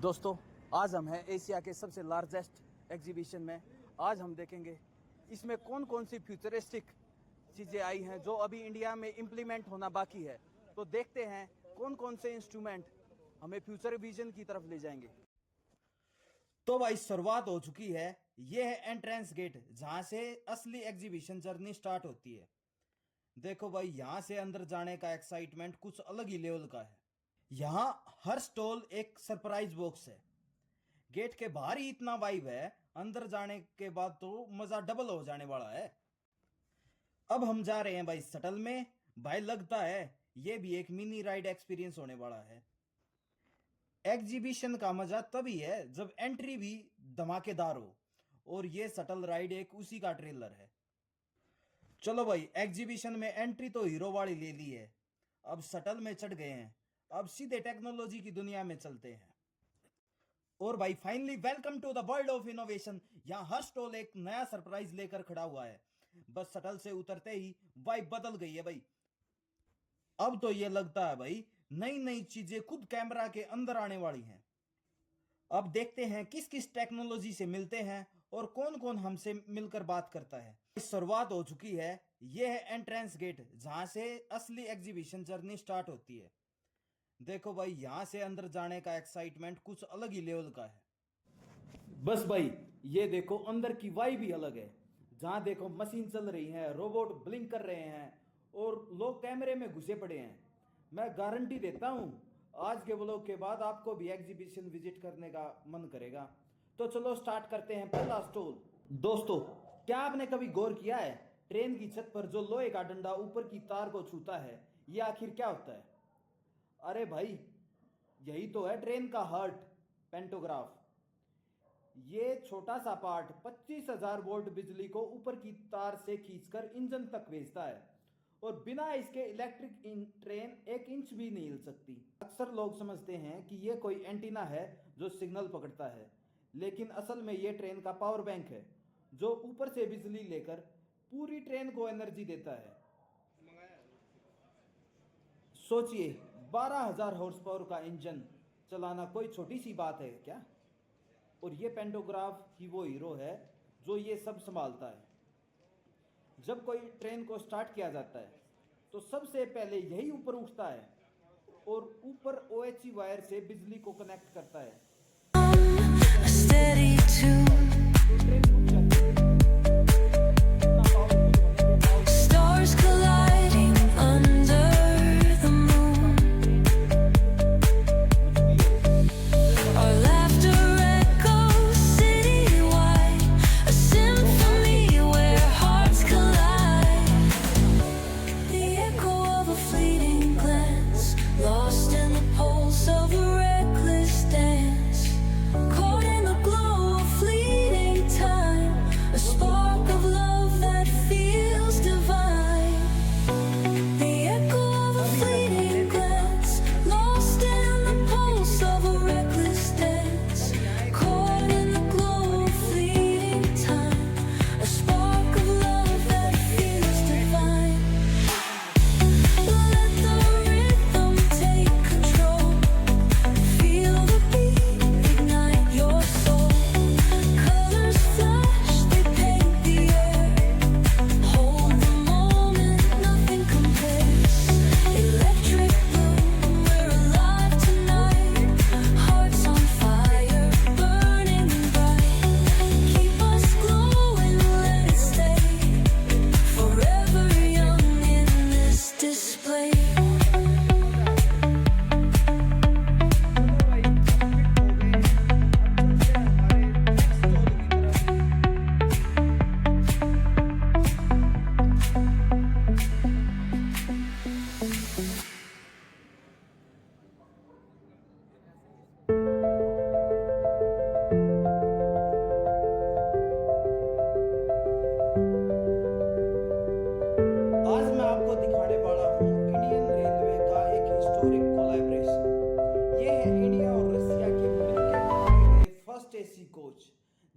दोस्तों, आज हम हैं एशिया के सबसे लार्जेस्ट एग्जीबिशन में। आज हम देखेंगे इसमें कौन कौन सी फ्यूचरिस्टिक चीज़ें आई हैं जो अभी इंडिया में इम्प्लीमेंट होना बाकी है। तो देखते हैं कौन कौन से इंस्ट्रूमेंट हमें फ्यूचर विजन की तरफ ले जाएंगे। तो भाई शुरुआत हो चुकी है। ये है एंट्रेंस गेट जहां से असली एग्जीबिशन जर्नी स्टार्ट होती है। देखो भाई, यहां से अंदर जाने का एक्साइटमेंट कुछ अलग ही लेवल का है। यहाँ हर स्टॉल एक सरप्राइज बॉक्स है। गेट के बाहर ही इतना वाइब है, अंदर जाने के बाद तो मजा डबल हो जाने वाला है। अब हम जा रहे हैं भाई शटल में। भाई लगता है ये भी एक मिनी राइड एक्सपीरियंस होने वाला है। एग्जीबिशन का मजा तभी है जब एंट्री भी धमाकेदार हो, और ये शटल राइड एक उसी का ट्रेलर है। चलो भाई, एग्जीबिशन में एंट्री तो हीरो वाली ले ली है, अब शटल में चढ़ गए हैं। अब सीधे टेक्नोलॉजी की दुनिया में चलते हैं। और भाई finally welcome to the world of innovation. यहाँ हर स्टॉल एक नया सरप्राइज लेकर खड़ा हुआ है। बस शटल से उतरते ही वाइब बदल गई है भाई। अब तो ये लगता है भाई नई नई चीजें खुद कैमरा के अंदर आने वाली हैं। अब देखते हैं किस किस टेक्नोलॉजी से मिलते हैं और कौन कौन हमसे मिलकर बात करता है। शुरुआत हो चुकी है। यह है एंट्रेंस गेट जहां से असली एग्जीबिशन जर्नी स्टार्ट होती है। देखो भाई, यहां से अंदर जाने का एक्साइटमेंट कुछ अलग ही लेवल का है। बस भाई ये देखो, अंदर की वाइब भी अलग है। जहां देखो मशीन चल रही है, रोबोट ब्लिंक कर रहे हैं और लोग कैमरे में घुसे पड़े हैं। मैं गारंटी देता हूं आज के व्लॉग के बाद आपको भी एग्जीबिशन विजिट करने का मन करेगा। तो चलो स्टार्ट करते हैं पहला स्टॉल। दोस्तों, क्या आपने कभी गौर किया है ट्रेन की छत पर जो लोहे का डंडा ऊपर की तार को छूता है, ये आखिर क्या होता है? अरे भाई, यही तो है ट्रेन का हार्ट, पेंटोग्राफ। ये छोटा सा पार्ट 25,000 वोल्ट बिजली को ऊपर की तार से खींचकर इंजन तक भेजता है, और बिना इसके इलेक्ट्रिक ट्रेन एक इंच भी नहीं हिल सकती। अक्सर लोग समझते हैं कि ये कोई एंटीना है जो सिग्नल पकड़ता है, लेकिन असल में ये ट्रेन का पावर बैंक है जो ऊपर से बिजली लेकर पूरी ट्रेन को एनर्जी देता है। सोचिए, 12,000 हॉर्स पावर का इंजन चलाना कोई छोटी सी बात है क्या? और ये पेंटोग्राफ ही वो हीरो है जो ये सब संभालता है। जब कोई ट्रेन को स्टार्ट किया जाता है तो सबसे पहले यही ऊपर उठता है और ऊपर OHE वायर से बिजली को कनेक्ट करता है।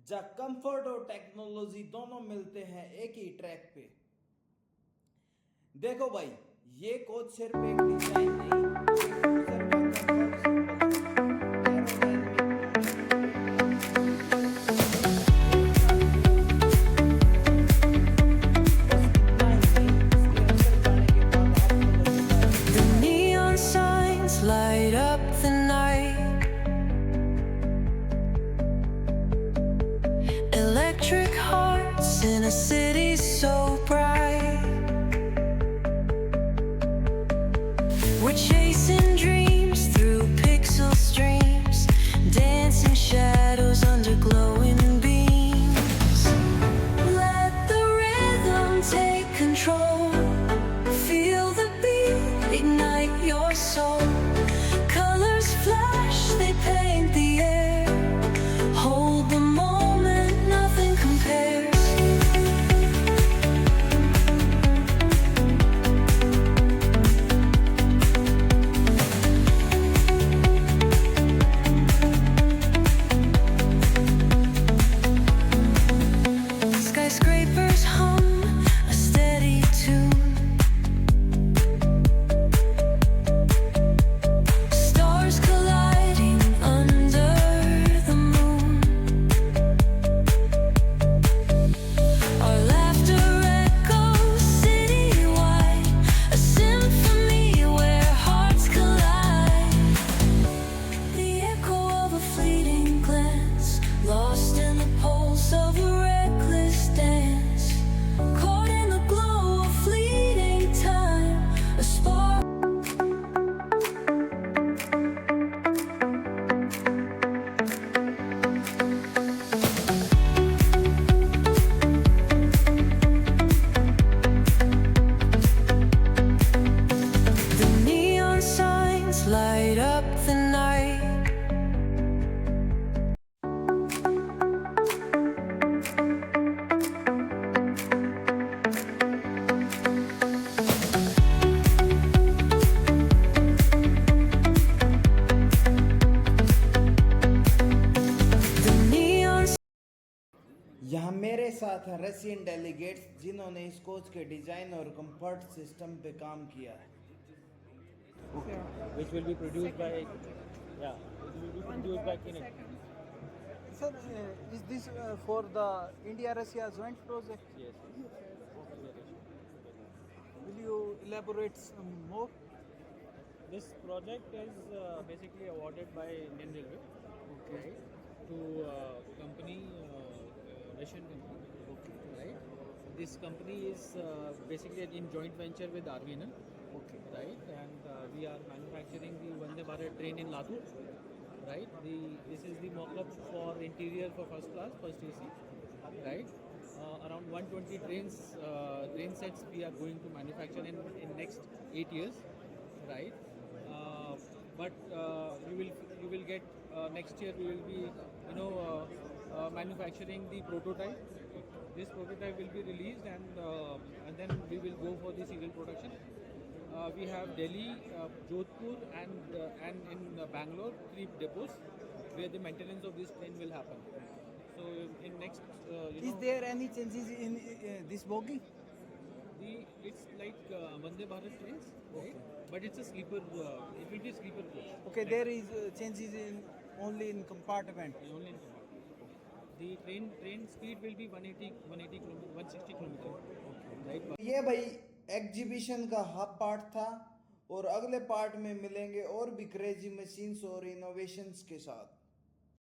जहाँ कंफर्ट और टेक्नोलॉजी दोनों मिलते हैं एक ही ट्रैक पे। देखो भाई, ये कोच सिर्फ एक डिजाइन नहीं, city so bright. We're chasing dreams through pixel streams, dancing shadows under glowing beams. Let the rhythm take control. Feel the beat, ignite your soul. Colors flash, they paint the air. Hold the moment, nothing compares. Skyscrapers hum a steady tune. Stars colliding under the moon. Our laughter echoes citywide, a symphony where hearts collide. The echo of a fleeting glance, lost in the pulse of a reckless dance. Caught in the glow of fleeting time, a spark. The neon signs light up the night. The neon यहाँ मेरे साथ हैं Russian delegates जिन्होंने इस coach के design और comfort system पे काम किया है। which will be produced by Kinect. Sir, is this for the India-Russia joint project? Yes. Will you elaborate some more? This project is basically awarded by Indian Railway, right, to company Russian company, right. This company is basically in joint venture with RVNL, right, and we are manufacturing the Vande Bharat train in Latur, right. This is the mock-up for interior for first class, first AC, right. Around 120 train sets we are going to manufacture in next 8 years, right. But you will get next year we will be manufacturing the prototype. This prototype will be released and then we will go for the serial production. We have Delhi, Jodhpur, and in Bangalore 3 depots where the maintenance of this train will happen. So in next, Is there any changes in this bogie? it's like Vande Bharat trains, right? But it's a sleeper. It will be a sleeper coach. Okay, there is changes in only in compartment. Only in compartment. The train speed will be 180 km, 160 km, right? ये भाई exhibition का half part था और अगले part में मिलेंगे और भी क्रेजी मशीन्स और इनोवेशंस के साथ।